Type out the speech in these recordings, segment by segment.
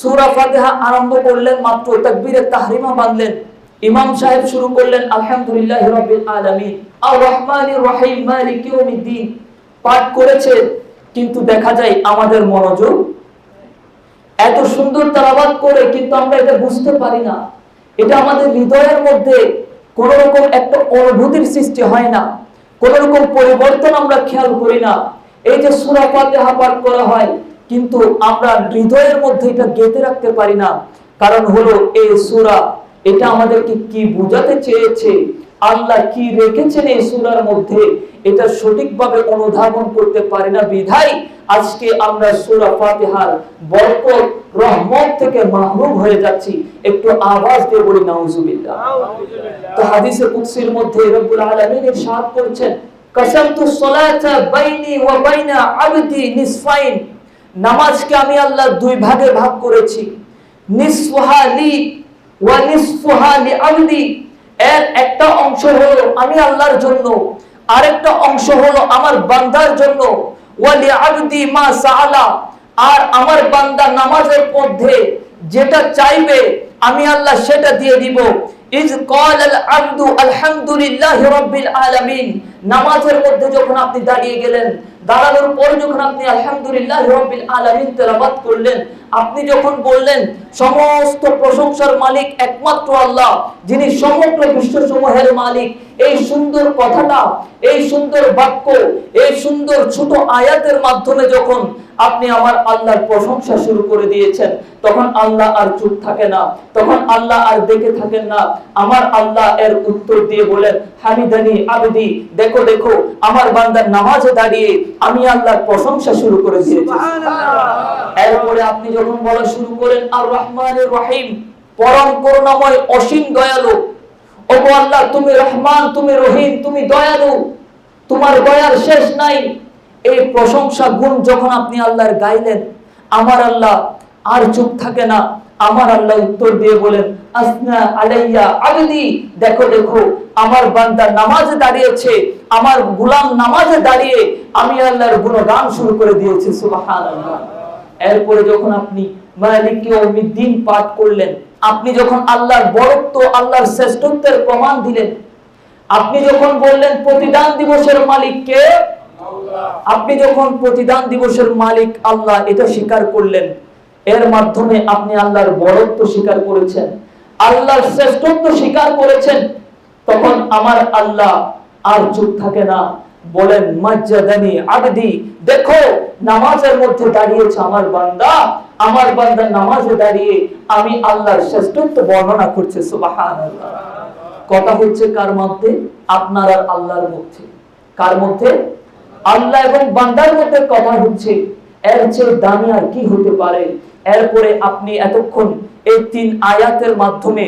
সূরা ফাতিহা আরম্ভ করলেন, মাত্র তাকবীরে তাহরিমা বাঁধলেন, ইমাম সাহেব শুরু করলেন আলহামদুলিল্লাহি রাব্বিল আলামিন আর রহমানির রহিম মালিকি ইয়াউমিদ্দিন পাঠ করেছে, কিন্তু দেখা যায় আমাদের মনোযোগ এত সুন্দর তেলাওয়াত করে কিন্তু আমরা এটা বুঝতে পারি না, এটা আমাদের হৃদয়ের মধ্যে কোন রকম একটা অনুভূতির সৃষ্টি হয় না, কোন রকম পরিবর্তন আমরা খেয়াল করি না। এই যে সূরা ফাতিহা পাঠ করা হয় কিন্তু আমরা হৃদয়ের মধ্যে এটা গেঁথে রাখতে পারি না। কারণ হলো এই সূরা এটা আমাদেরকে কি বোঝাতে চেয়েছে, আল্লাহ কি রেখেছেন এই সূরার মধ্যে, এটা সঠিকভাবে অনুধাবন করতে পারি না। বিধায় আজকে আমরা সূরা ফাতিহার বরকত রহমত থেকে মাহরুম হয়ে যাচ্ছি। একটু আওয়াজ দিয়ে বলি নাউজুবিল্লাহ। তো হাদিসে কুদসির মধ্যে রব্বুল আলামিন ইরশাদ করেছেন, কাসামতু সলাতা বাইনি ওয়া বাইনা আবদি নিসফাইন, নামাজকে আমি আল্লাহ দুই ভাগে ভাগ করেছি, নিসফুহা লি ওয়া নিসফুহা লি আবদি, এর একটা অংশ হলো আমি আল্লাহর জন্য, আরেকটা অংশ হলো আমার বান্দার জন্য, ওয়া লি আবদি মা সাআলা, আর আমার বান্দা নামাজের মধ্যে যেটা চাইবে আমি আল্লাহ সেটা দিয়ে দিব। ইজ ক্বালাল আবদু আলহামদুলিল্লাহি রাব্বিল আলামিন, নামাজের মধ্যে যখন আপনি দাঁড়িয়ে গেলেন, দাঁড়ানোর পর যখন আপনি আলহামদুলিল্লাহি রাব্বিল আলামিন তেলাওয়াত করলেন, আপনি যখন বললেন সমস্ত প্রশংসার মালিক একমাত্র আল্লাহ, যিনি সমগ্র বিশ্বসমূহের মালিক, এই সুন্দর কথাটা, এই সুন্দর বাক্য, এই সুন্দর ছোট আয়াতের মাধ্যমে যখন আপনি আমার আল্লাহর প্রশংসা শুরু করে দিয়েছেন, তখন আল্লাহ আর চুপ থাকে না, তখন আল্লাহ আর দেখে থাকেন না। আমার আল্লাহ এর উত্তর দিয়ে বলেন, হামিদানি আবদি, দেখো দেখো আমার বান্দার নামাজে দাঁড়িয়ে আমি আল্লাহর প্রশংসা শুরু করে দিয়েছি। সুবহানাল্লাহ। এরপরে আপনি যখন বলা শুরু করেন আর রহমানির রহিম, পরম করুণাময় অসীম দয়ালু, ওগো আল্লাহ তুমি রহমান, তুমি রহিম, তুমি দয়ালু, তোমার দয়ার শেষ নাই, এই প্রশংসা গুণ যখন আপনি আল্লাহর গাইলেন, আমার আল্লাহ আর চুপ থাকে না। আমার আল্লাহ উত্তর দিয়ে বলেন, আসনা আলাইয়া আবদি, দেখো দেখো আমার বান্দা নামাজে দাঁড়িয়েছে, আমার গোলাম নামাজে দাঁড়িয়ে আমি আল্লাহর গুণগান শুরু করে দিয়েছি। সুবহানাল্লাহ। এরপরে যখন আপনি মালিকি ইয়াউমিদ্দিন পাঠ করলেন, আপনি যখন আল্লাহর বড়ত্ব, আল্লাহর শ্রেষ্ঠত্বের প্রমাণ দিলেন, আপনি যখন বললেন প্রতিদান দিবসের মালিক কে, আপনি যখন প্রতিদান দিবসের মালিক আল্লাহ এটা স্বীকার করলেন, এর মাধ্যমে আপনি আল্লাহর বড়ত্ব স্বীকার করেছেন, আল্লাহর শ্রেষ্ঠত্ব স্বীকার করেছেন, তখন আমার আল্লাহ আর চুপ থাকে না, বলেন মাজ্জাদানি আবদি, দেখো নামাজের মধ্যে দাঁড়িয়েছে আমার বান্দা, আমার বান্দা নামাজে দাঁড়িয়ে আমি আল্লাহর শ্রেষ্ঠত্ব বর্ণনা করছে। সুবহানাল্লাহ। কথা হচ্ছে কার মধ্যে? আপনার আর আল্লাহর মধ্যে। কার মধ্যে? আল্লাহ এবং বান্দার মধ্যে কথা হচ্ছে। এর চেয়ে দামি আর কি হতে পারে? এরপরে আপনি এতক্ষণ এই 3 আয়াতের মাধ্যমে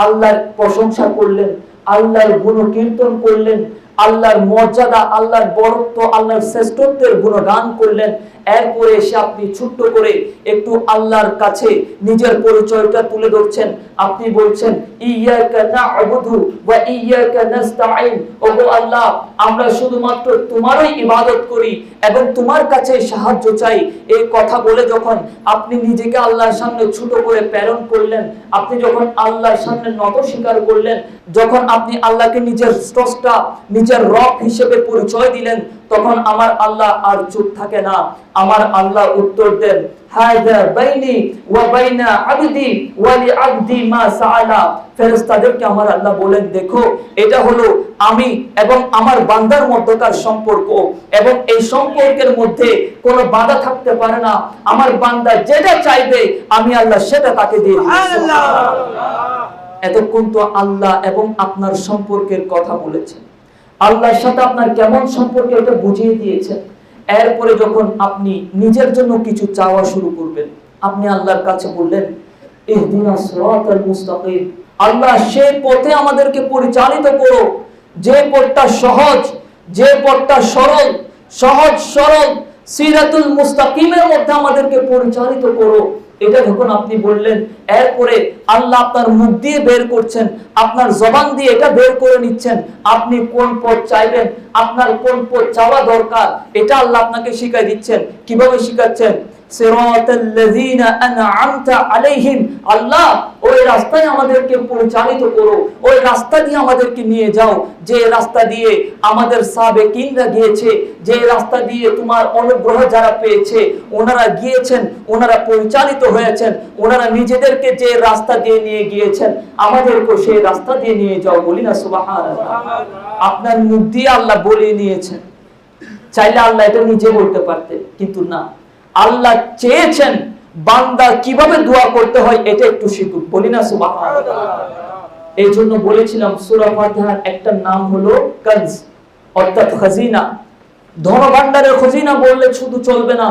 আল্লাহর প্রশংসা করলেন, আল্লাহর গুণ কীর্তন করলেন, আল্লাহর মর্যাদা, আল্লাহর বড়ত্ব, আল্লাহর শ্রেষ্ঠত্বের গুণগান করলেন। এরপরে এসে আপনি ছোট্ট করে একটু আল্লাহর কাছে নিজের পরিচয়টা তুলে ধরছেন। আপনি বলছেন ইয়াকা না'বুদু ওয়া ইয়াকা নাস্তাঈন, ওগো আল্লাহ আমরা শুধুমাত্র তোমারই ইবাদত করি এবং তোমার কাছে সাহায্য চাই। এই কথা বলে যখন আপনি নিজেকে আল্লাহর সামনে ছোট করে প্রেরণ করলেন, আপনি যখন আল্লাহর সামনে নত স্বীকার করলেন, যখন আপনি আল্লাহকে নিজের স্রষ্টা, নিজের রব হিসেবে পরিচয় দিলেন, তখন আমার আল্লাহ আর চুপ থাকে না। আমার আল্লাহ উত্তর দেন, হাযা বাইনি ওয়া বাইনা আবদি ওয়া লি আবদি মা সাআলা। ফেরেশতাদেরকে আমার আল্লাহ বলেন, দেখো এটা হলো আমি এবং আমার বান্দার মধ্যকার সম্পর্ক, এবং এই সম্পর্কের মধ্যে কোনো বাধা থাকতে পারে না। আমার বান্দা যেটা চাইবে আমি আল্লাহ সেটা তাকে দিয়ে দিই। সুবহানাল্লাহ। এতক্ষণ তো আল্লাহ এবং আপনার সম্পর্কের কথা বলেছেন, আল্লাহর সাথে আপনার কেমন সম্পর্ক এটা বুঝিয়ে দিয়েছেন। এরপরে যখন আপনি নিজের জন্য কিছু চাওয়া শুরু করবেন, আপনি আল্লাহর কাছে বললেন ইহদিনাস সিরাতাল মুস্তাকিম, আল্লাহ সেই পথে আমাদেরকে পরিচালিত করো যে পথটা সহজ, যে পথটা সরল, সহজ সরল সিরাতুল মুস্তাকিমের মধ্যে আমাদেরকে পরিচালিত করো। এটা যখন আপনি বললেন, এরপরে আল্লাহ আপনার মুখ দিয়ে বের করছেন, আপনার জবান দিয়ে এটা বের করে নিচ্ছেন, আপনি কোন পথ চাইবেন, আপনার কোন পথ চাওয়া দরকার, এটা আল্লাহ আপনাকে শিখাই দিচ্ছেন। কিভাবে শিখাচ্ছেন? সিরাতাল্লাযীনা আনআমতা আলাইহিম, আল্লাহ ওই রাস্তায় আমাদেরকে পরিচালিত করো, ওই রাস্তা দিয়ে আমাদেরকে নিয়ে যাও যে রাস্তা দিয়ে আমাদের সাবেকিনরা গিয়েছে, যে রাস্তা দিয়ে তোমার অনুগ্রহ যারা পেয়েছে ওনারা গিয়েছেন, ওনারা পরিচালিত হয়েছেন, ওনারা নিজেদেরকে যে রাস্তা দিয়ে নিয়ে গিয়েছেন আমাদেরকে সেই রাস্তা দিয়ে নিয়ে যাও। বলি না সুবহানাল্লাহ। আপনার মুখ দিয়ে আল্লাহ বলে নিয়েছেন, চাইলে আল্লাহ এটা নিজে বলতে পারতেন, কিন্তু না, আল্লাহ চেয়েছেন বান্দা কিভাবে দোয়া করতে হয় এটা একটু শিখুক। বলি না সুবহানাল্লাহ। এই জন্য বলেছিলাম সূরা ফাতিহার একটা নাম হলো কানজ, অর্থাৎ খাজিনা। ধন ভান্ডারের খাজিনা বললে শুধু চলবে না,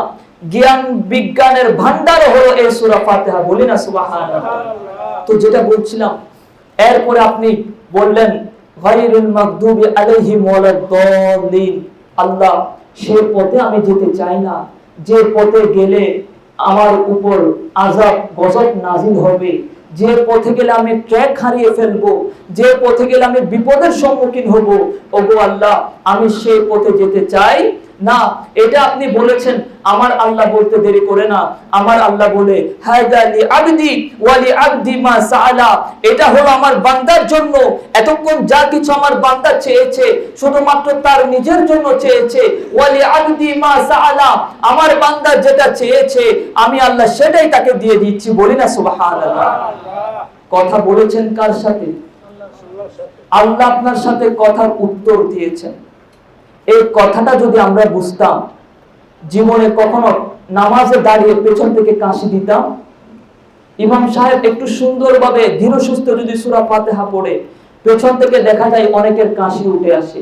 জ্ঞান বিজ্ঞানের ভান্ডার হলো এই সূরা ফাতিহা। বলি না সুবহানাল্লাহ। তো যেটা বলছিলাম, এরপরে আপনি বললেন গায়রুল মাগদুবি আলাইহিম ওয়ালাদ-দাল্লিন, আল্লাহ সেই পথে আমি যেতে চাই না যে পথে গেলে আমার উপর আযাব গজব নাযিল হবে, যে পথে গেলে আমি ট্র্যাক হারিয়ে ফেলবো, যে পথে গেলে আমি বিপদের সম্মুখীন হব। ওগো আল্লাহ, আমি সেই পথে যেতে চাই না। এটা আপনি বলেছেন, আমার আল্লাহ বলতে দেরি করে না, আমার আল্লাহ বলে হাযা লি আবদি ওয়া লি আবদি মা সাআলা, এটা হলো আমার বান্দার জন্য। এতক্ষণ যা কিছু আমার বান্দা চেয়েছে শুধুমাত্র তার নিজের জন্য চেয়েছে। ওয়া লি আবদি মা সাআলা, আমার বান্দা যেটা চেয়েছে আমি আল্লাহ সেটাই তাকে দিয়ে দিচ্ছি। বলি না সুবহানাল্লাহ। কথা বলেছেন কার সাথে? আল্লাহ আপনার সাথে কথার উত্তর দিয়েছেন। এই কথাটা যদি আমরা বুঝতাম, জীবনে কখনো নামাজে দাঁড়িয়ে পেছন থেকে কাশি দিতাম? ইমাম সাহেব একটু সুন্দরভাবে ধীর সুস্থ যদি সূরা ফাতিহা পড়ে, পেছন থেকে দেখা যায় অনেকের কাশি উঠে আসে,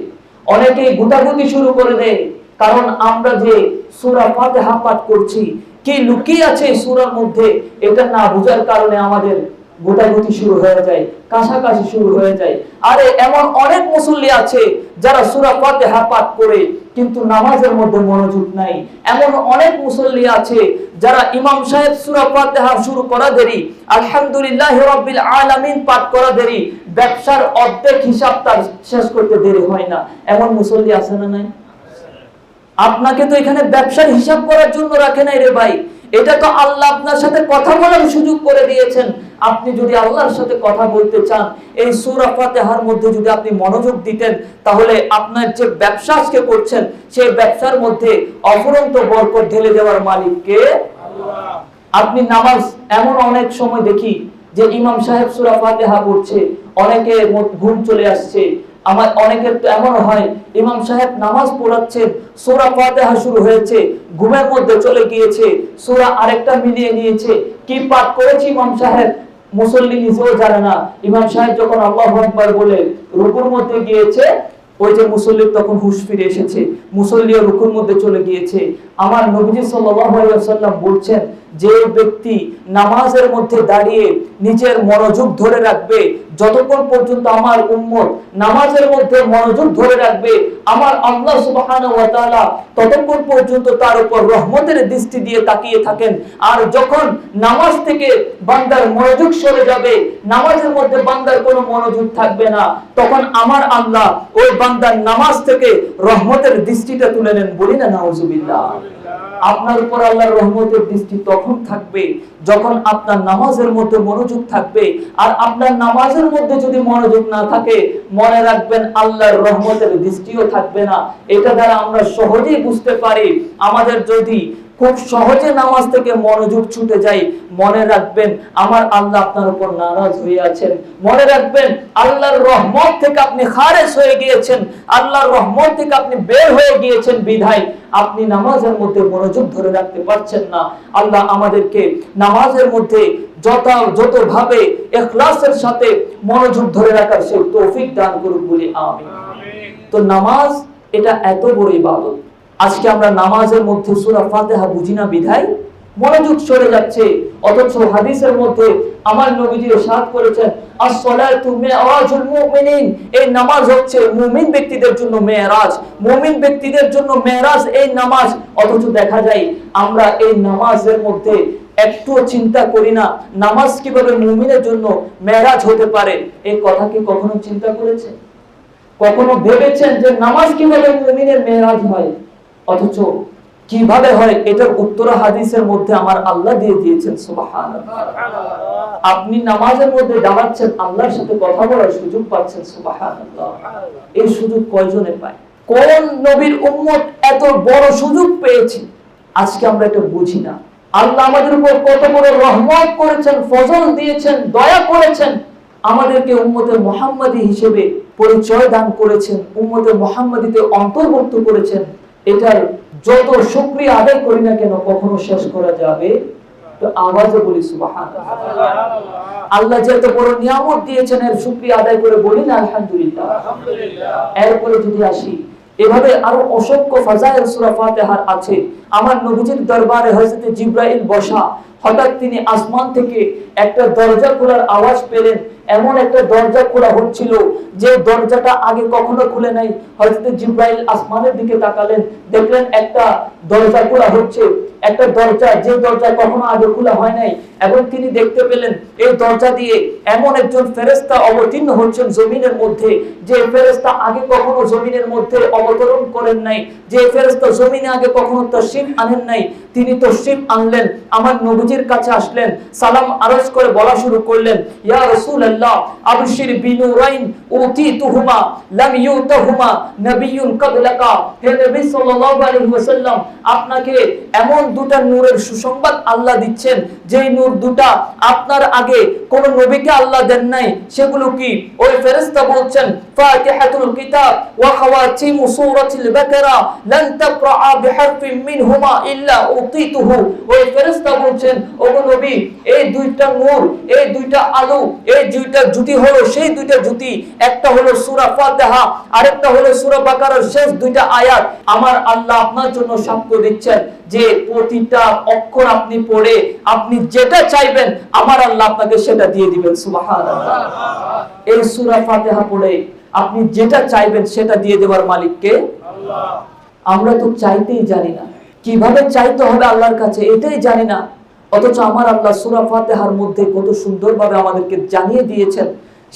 অনেকেই গুটাগুটি শুরু করে দেয়। কারণ আমরা যে সূরা ফাতিহা পাঠ করছি, কি লুকিয়ে আছে সূরার মধ্যে এটা না বোঝার কারণে আমাদের গোটাগুটি শুরু হয়ে যায়, কাশাকাশি শুরু হয়ে যায়। আরে এমন অনেক মুসল্লি আছে যারা সূরা ফাতিহা পাঠ করে কিন্তু নামাজের মধ্যে মনোযোগ নাই। এমন অনেক মুসল্লি আছে যারা ইমাম সাহেব সূরা ফাতিহা শুরু করা দেরি, আলহামদুলিল্লাহি রাব্বিল আলামিন পাঠ করা দেরি, ব্যবসার অর্ধেক হিসাব তার শেষ করতে দেরি হয় না। এমন মুসল্লি আছে না নাই? আপনাকে তো এখানে ব্যবসার হিসাব করার জন্য রাখে নাই রে ভাই, এটা তো আল্লাহ আপনার সাথে কথা বলার সুযোগ করে দিয়েছেন। আপনি যদি আল্লাহর সাথে কথা বলতে চান, এই সূরা ফাতিহার মধ্যে যদি আপনি মনোযোগ দিতেন, তাহলে আপনার যে ব্যবসা আজকে করছেন সেই ব্যবসার মধ্যে অফুরন্ত বরকত ঢেলে দেওয়ার মালিক কে? আল্লাহ। আপনি নামাজ এমন অনেক সময় দেখি যে ইমাম সাহেব সূরা ফাতিহা পড়ছে, অনেকের ঘুম চলে আসছে। আমার অনেকের তো এমন হয় ইমাম সাহেব নামাজ পড়াচ্ছেন, সূরা ফাতিহা শুরু হয়েছে, ঘুমের মধ্যে চলে গিয়েছে, সূরা আরেকটা মিলিয়ে নিয়েছে। কি পাঠ করেছে ইমাম সাহেব মুসল্লি নিজেও জানে না। ইমাম সাহেব যখন আল্লাহু আকবার বলে রুকুর মধ্যে গিয়েছে, ওই যে মুসল্লির তখন হুঁশ ফিরে এসেছে, মুসল্লিও রুকুর মধ্যে চলে গিয়েছে। আমার নবীজি সাল্লাল্লাহু আলাইহি ওয়াসাল্লাম বলছেন, যে ব্যক্তি নামাজের মধ্যে দাঁড়িয়ে নিজের মনোযোগ ধরে রাখবে, যতক্ষণ পর্যন্ত আমার উম্মত নামাজের মধ্যে মনোযোগ ধরে রাখবে, আমার আল্লাহ সুবহানাহু ওয়া তাআলা ততক্ষণ পর্যন্ত তার উপর রহমতের দৃষ্টি দিয়ে তাকিয়ে থাকেন। আর যখন নামাজ থেকে বান্দার মনোযোগ সরে যাবে, নামাজের মধ্যে বান্দার কোনো মনোযোগ থাকবে না, তখন আমার আল্লাহ ওই বান্দার নামাজ থেকে রহমতের দৃষ্টিটা তুলে নেন। বলি না নাউজুবিল্লাহ। আপনার উপর আল্লাহর রহমতের দৃষ্টি তখন থাকবে যখন আপনার নামাজের মধ্যে মনোযোগ থাকবে। আর আপনার নামাজের মধ্যে যদি মনোযোগ না থাকে, মনে রাখবেন আল্লাহর রহমতের দৃষ্টিও থাকবে না। এটা দ্বারা আমরা সহজেই বুঝতে পারি, আমাদের যদি খুব সহজে নামাজ থেকে মনোযোগ ছুটে যায়, মনে রাখবেন আমার আল্লাহ আপনার উপর নারাজ হয়ে আছেন। মনে রাখবেন আল্লাহর রহমত থেকে আপনি খারেজ হয়ে গিয়েছেন, আল্লাহর রহমত থেকে আপনি বের হয়ে গিয়েছেন, বিধায় আপনি নামাজের মধ্যে মনোযোগ ধরে রাখতে পারছেন না। আল্লাহ আমাদেরকে নামাজের মধ্যে যতভাবে ইখলাসের সাথে মনোযোগ ধরে রাখার সেই তৌফিক দান করুক বলি আমিন। তো নামাজ এটা এত বড় ইবাদত, আজকে আমরা নামাজের মধ্যে সূরা ফাতিহা বুঝি না বিধায় মনোযোগ সরে যাচ্ছে। অথচ হাদিসের মধ্যে আমার নবীজি ইরশাদ করেছেন, আস-সালাতু মিরাজুল মুমিনিন, এই নামাজ হচ্ছে মুমিন ব্যক্তিদের জন্য মেরাজ, মুমিন ব্যক্তিদের জন্য মেরাজ এই নামাজ। অথচ দেখা যায় আমরা এই নামাজের মধ্যে একটু চিন্তা করি না নামাজ কিভাবে মুমিনের জন্য মেরাজ হতে পারে। এই কথা কি কখনো চিন্তা করেছেন? কখনো ভেবেছেন যে নামাজ কিভাবে মুমিনের মেরাজ হয়? অথচ কিভাবে হয় এটার উত্তর হাদিসের মধ্যে আমার আল্লাহ দিয়ে দিয়েছেন। সুবহানাল্লাহ। আপনি নামাজের মধ্যে দাঁড়াচ্ছেন, আল্লাহর সাথে কথা বলার সুযোগ পাচ্ছেন। সুবহানাল্লাহ। এই সুযোগ কয়জনে পায়? কোন নবীর উম্মত এত বড় সুযোগ পেয়েছে? আজকে আমরা এটা বুঝি না। আল্লাহ আমাদের উপর কত বড় রহমত করেছেন, ফজল দিয়েছেন, দয়া করেছেন, আমাদেরকে উম্মতে মুহাম্মাদী হিসেবে পরিচয় দান করেছেন, উম্মতে মুহাম্মাদীতে অন্তর্ভুক্ত করেছেন। এটার যত শুকরিয়া আদায় করি না কেন কখনো শেষ করা যাবে? তো আওয়াজে বলি সুবহানাল্লাহ। আল্লাহ যে এত বড় নিয়ামত দিয়েছেন এর শুকরিয়া আদায় করে বলি না আলহামদুলিল্লাহ। এরপরে যদি আসি, এভাবে আরো অসংখ্য ফাজাইল সূরা ফাতিহার আছে। আমার নবীজির দরবারে হযরত জিবরাইল বসা, হঠাৎ তিনি আসমান থেকে একটা দরজা খোলার আওয়াজ পেলেন। এমন একটা দরজা খোলা হচ্ছিল যে দরজাটা আগে কখনো খুলে নাই। হযরত জিবরাইল আসমানের দিকে তাকালেন, দেখলেন একটা দরজা খোলা হচ্ছে, একটা দরজা যে দরজা কখনো আগে খোলা হয় নাই। এবং তিনি দেখতে পেলেন এই দরজা দিয়ে এমন একজন ফেরেশতা অবতীর্ণ হচ্ছেন জমিনের মধ্যে, যে ফেরেশতা আগে কখনো জমিনের মধ্যে অবতরণ করেন নাই, যে ফেরেশতা জমিনে আগে কখনো তাশরীফ আনেন নাই। তিনি তাশরীফ আনলেন, আমার নবীজির কাছে আসলেন, সালাম আরজ করে বলা শুরু করলেন, ইয়া রাসূলুল্লাহ আবশির বিনুরাইন উতিতুহুমা লাম ইউতাহুমা নাবিয়্যুন ক্বাবলাকা। হে নবী সাল্লাল্লাহু আলাইহি ওয়াসাল্লাম, আপনাকে এমন দুটা নূরের সুসংবাদ আল্লাহ দিচ্ছেন, যে নূর দুটা আপনার আগে কোন নবীকে আল্লাহ দেন নাই। সেগুলো কি? ওই ফেরেশতা বলছেন, ফাতিহাতুল কিতাব ওয়া খাওয়াতিমু সূরাতুল বাকারা লান তাকরা বিহারফিন মিনহুমা ইল্লা উতিতুহু। ওই ফেরেশতা বলছেন, ওগো নবী, এই দুইটা নূর, এই দুইটা আলো, এই দুইটা জুতি হলো সেই দুইটা জুতি। একটা হলো সূরা ফাতিহা, আরেকটা হলো সূরা বাকারার শেষ দুইটা আয়াত। আমার আল্লাহ আপনার জন্য সাক্ষ্য দিচ্ছেন যে প্রতিটা অক্ষর আপনি পড়ে আপনি যেটা চাইবেন আমার আল্লাহ আপনাকে সেটা দিয়ে দিবেন। সুবহানাল্লাহ। এই সূরা ফাতিহা পড়ে আপনি যেটা চাইবেন সেটা দিয়ে দেওয়ার মালিক কে? আল্লাহ। আমরা তো চাইতেই জানি না, কিভাবে চাইতে হবে আল্লাহর কাছে এটাই জানি না। অথচ আমার আল্লাহ সূরা ফাতিহার মধ্যে কত সুন্দরভাবে আমাদেরকে জানিয়ে দিয়েছেন,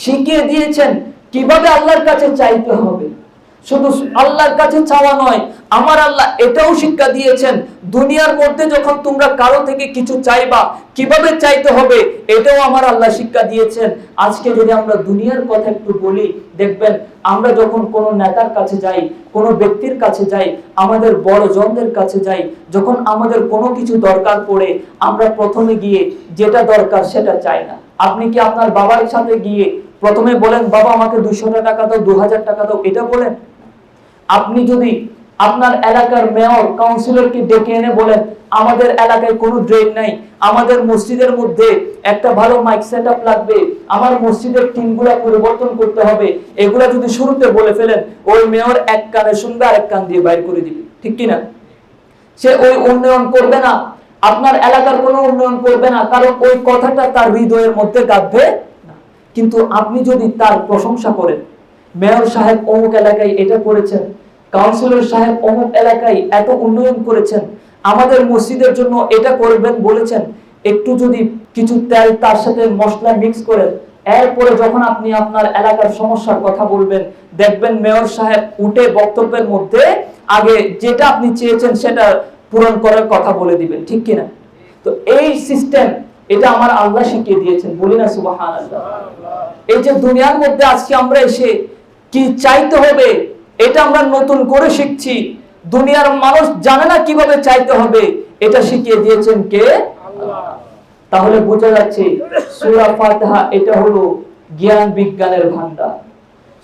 শিখিয়ে দিয়েছেন কিভাবে আল্লাহর কাছে চাইতে হবে। শুধু আল্লাহর কাছে চাওয়া নয়, আমার আল্লাহ এটাও শিক্ষা দিয়েছেন, দুনিয়ার মধ্যে যখন তোমরা কারো থেকে কিছু চাইবা কিভাবে চাইতে হবে, এটাও আমার আল্লাহ শিক্ষা দিয়েছেন। আজকে যদি আমরা দুনিয়ার কথা একটু বলি, দেখবেন আমরা যখন কোনো নেতার কাছে যাই, কোনো ব্যক্তির কাছে যাই, আমাদের বড় জনদের কাছে যাই, যখন আমাদের কোনো কিছু দরকার পড়ে আমরা প্রথমে গিয়ে যেটা দরকার সেটা চাই না। আপনি কি আপনার বাবার সাথে গিয়ে প্রথমে বলেন, বাবা আমাকে 200 টাকা দাও, 2000 টাকা দাও, এটা বলেন? আপনি যদি আপনার এলাকার মেয়র কাউন্সিলরকে ডেকে এনে বলেন, আমাদের এলাকায় কোনো ড্রেন নাই, আমাদের মসজিদের মধ্যে একটা ভালো মাইক সেটআপ লাগবে, আমার মসজিদের টিনগুলা পরিবর্তন করতে হবে, এগুলা যদি শুরুতে বলে ফেলেন, ওই মেয়র এক কানে শুনবে আর এক কান দিয়ে বাইর করে দিবে, ঠিক কি না? সে ওই উন্নয়ন করবে না, আপনার এলাকার কোনো উন্নয়ন করবে না, কারণ ওই কথাটা তার হৃদয়ের মধ্যে গাঁথবে না। কিন্তু আপনি যদি তার প্রশংসা করেন, মেয়র সাহেব অমুক এলাকায় এটা করেছেন, কাউন্সিলর সাহেব অমুক এলাকায় এত উন্নয়ন করেছেন, আমাদের মসজিদের জন্য এটা করবেন বলেছেন, একটু যদি কিছু তেল তার সাথে মশলা মিক্স করেন, এরপরে যখন আপনি আপনার এলাকার সমস্যার কথা বলবেন, দেখবেন মেয়র সাহেব উঠে বক্তব্যের মধ্যে আগে যেটা আপনি চেয়েছেন সেটা পূরণ করার কথা বলে দিবেন, ঠিক কিনা? তো এই সিস্টেম, এটা আমার আল্লাহ শিখিয়ে দিয়েছেন, বলি না সুবহানাল্লাহ। এই যে দুনিয়ার মধ্যে আজকে আমরা এসে কি চাইতে হবে এটা আমরা নতুন করে শিখছি। দুনিয়ার মানুষ জানে না কিভাবে চাইতে হবে, এটা শিখিয়ে দিয়েছেন কে? আল্লাহ। তাহলে বোঝা যাচ্ছে সূরা ফাতিহা এটা হলো জ্ঞান বিজ্ঞানের ভান্ডার,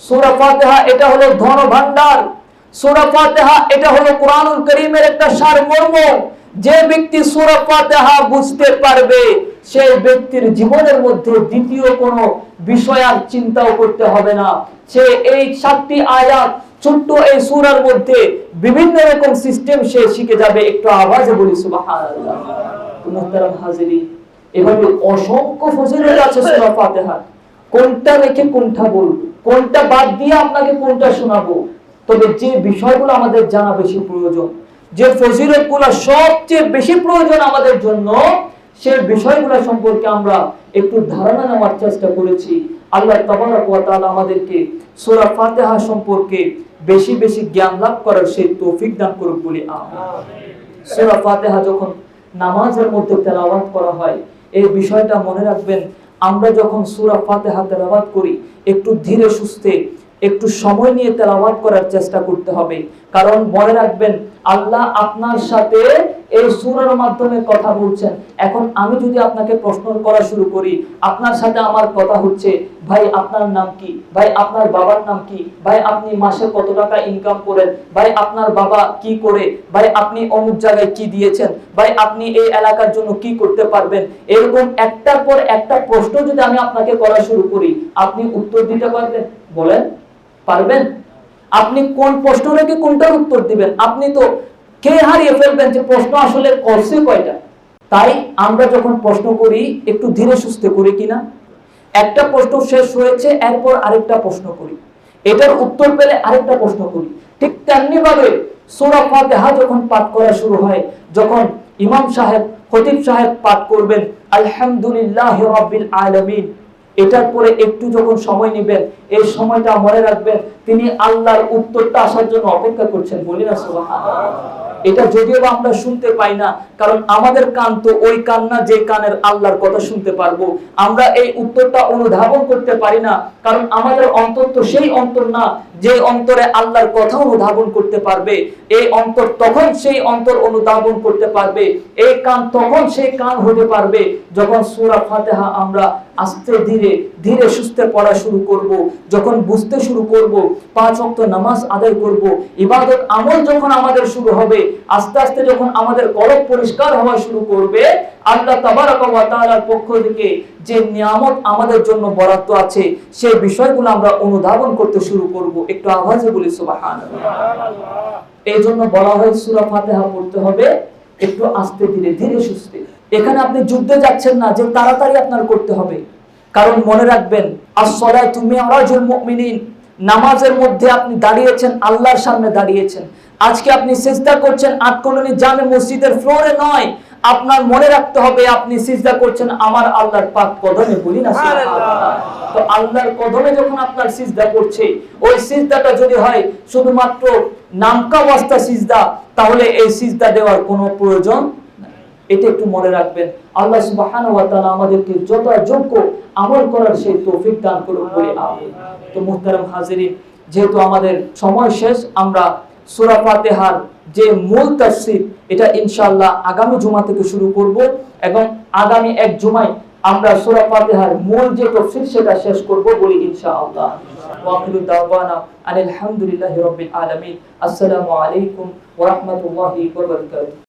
সূরা ফাতিহা এটা হলো ধন ভান্ডার, সূরা ফাতিহা এটা হলো কোরআনুল কারীমের একটা সারমর্ম। যে ব্যক্তি সূরা ফাতিহা বুঝতে পারবে সেই ব্যক্তির জীবনের মধ্যে দ্বিতীয় কোনো বিষয় আর চিন্তাও করতে হবে না। সে এই 7টি আয়াত ছোট্ট এই সূরার মধ্যে বিভিন্ন রকম সিস্টেম সে শিখে যাবে। একটু আওয়াজে বলি সুবহানাল্লাহ। মুহতারাম হাজিরিন, এভাবে অসংখ্য ফজিলত আছে সূরা ফাতিহার। কোনটা রেখে কোনটা বলবো, কোনটা বাদ দিয়ে আপনাকে কোনটা শোনাবো, তবে যে বিষয়গুলো আমাদের জানা বেশি প্রয়োজন, যে ফজিলতগুলো সবচেয়ে বেশি প্রয়োজন আমাদের জন্য, সেই বিষয়গুলো সম্পর্কে আমরা একটু ধারণা নেওয়ার চেষ্টা করেছি। আল্লাহ তাবারক ওয়া তাআলা আমাদেরকে সূরা ফাতিহা সম্পর্কে বেশি বেশি জ্ঞান লাভ করার সেই তৌফিক দান করুক বলি আমিন। সূরা ফাতিহা যখন নামাজের মধ্যে তেলাওয়াত করা হয়, এই বিষয়টা মনে রাখবেন। আমরা যখন সূরা ফাতিহা তেলাওয়াত করি, একটু ধীরে সুস্থে, একটু সময় নিয়ে তেলাওয়াত করার চেষ্টা করতে হবে। কারণ মনে রাখবেন, আল্লাহ আপনার সাথে এই সূরার মাধ্যমে কথা বলছেন। এখন আমি যদি আপনাকে প্রশ্ন করা শুরু করি, আপনার সাথে আমার কথা হচ্ছে, ভাই আপনার নাম কি, ভাই আপনার বাবার নাম কি, ভাই আপনি মাসে কত টাকা ইনকাম করেন, ভাই আপনার বাবা কি করে, ভাই আপনি অমুক জায়গায় কি দিয়েছেন, ভাই আপনি এই এলাকার জন্য কি করতে পারবেন, এরকম একটার পর একটা প্রশ্ন যদি আমি আপনাকে করা শুরু করি, আপনি উত্তর দিতে পারবেন? বলেন, পারবেন? আপনি কোন প্রশ্ন রেখে কোনটার উত্তর দিবেন? আপনি তো কে হারিয়ে ফেলবেন যে প্রশ্ন আসলে করছে কয়টা। তাই আমরা যখন প্রশ্ন করি একটু ধীরে সুস্থে করি কিনা, একটা প্রশ্ন শেষ হয়েছে এরপর আরেকটা প্রশ্ন করি, এটার উত্তর পেলে আরেকটা প্রশ্ন করি। ঠিক তেমনি ভাবে সূরা ফাতিহা যখন পাঠ করা শুরু হয়, যখন ইমাম সাহেব, খতিব সাহেব পাঠ করবেন আলহামদুলিল্লাহি রাব্বিল আলামিন, এটার পরে একটু যখন সময় নেবেন, এই সময়টা মনে রাখবেন তিনি আল্লাহর উত্তরটা আসার জন্য অপেক্ষা করছেন। বলি না সুবহানাল্লাহ। এটা যদিও আমরা শুনতে পাই না, কারণ আমাদের কান তো ওই কান না যে কানের আল্লাহর কথা শুনতে পারবো। আমরা এই উত্তরটা অনুধাবন করতে পারি না, কারণ আমাদের অন্তর তো সেই অন্তর না যে অন্তরে আল্লাহর কথা অনুধাবন করতে পারবে। এই অন্তর তখন সেই অন্তর অনুধাবন করতে পারবে, এই কান তখন সেই কান হতে পারবে যখন সূরা ফাতিহা আমরা আস্তে ধীরে ধীরে সুস্থে পড়া শুরু করব, যখন বুঝতে শুরু করব, 5 ওয়াক্ত নামাজ আদায় করব, ইবাদত আমল যখন আমাদের শুরু হবে, আস্তে আস্তে যখন আমাদের কলব পরিষ্কার হওয়া শুরু করবে, আল্লাহ তাবারাক ওয়া তাআলার পক্ষ থেকে যে নিয়ামত আমাদের জন্য বরাদ্দ আছে, সেই বিষয়গুলো আমরা অনুধাবন করতে শুরু করব। একটু আওয়াজে বলি সুবহানাল্লাহ। এই জন্য বলা হয় সূরা ফাতিহা পড়তে হবে একটু আস্তে ধীরে ধীরে সুস্থে। এখানে আপনি যুদ্ধে যাচ্ছেন না যে তাড়াতাড়ি আপনার করতে হবে, কারণ মনে রাখবেন আস-সালাতু মি'রাজুল মুমিনিন, নামাজের মধ্যে আপনি দাঁড়িয়েছেন, আল্লাহর সামনে দাঁড়িয়েছেন। আজকে আপনি সিজদা করছেন আটকলনি জামে মসজিদের ফ্লোরে নয়, আপনার মনে রাখতে হবে আপনি সিজদা করছেন আমার আল্লাহর পাক কদমে। বলি না সুবহানাল্লাহ। তো আল্লাহর কদমে যখন আপনার সিজদা করছে, ওই সিজদাটা যদি হয় শুধুমাত্র নামকা ওয়াস্তা সিজদা, তাহলে এই সিজদা দেওয়ার কোনো প্রয়োজন নাই। এটা একটু মনে রাখবেন। আল্লাহ সুবহানাহু ওয়া তাআলা আমাদেরকে যথাযোগ্য আমল করার সেই তৌফিক দান করুন বলে আমিন। তো মুহতারাম হাজিরিন, যেহেতু আমাদের সময় শেষ, আমরা সূরা ফাতিহার যে মূল তাফসীর এটা ইনশাআল্লাহ আগামী জুমা থেকে শুরু করব, এবং আগামী এক জুমায় আমরা সূরা ফাতিহার মূল যে তাফসীর সেটা শেষ করব বলি ইনশাআল্লাহ। ওয়া আখিরু দাওয়ানা আলহামদুলিল্লাহি রাব্বিল আলামিন। আসসালামু আলাইকুম ওয়া রাহমাতুল্লাহি ওয়া বারাকাতুহু।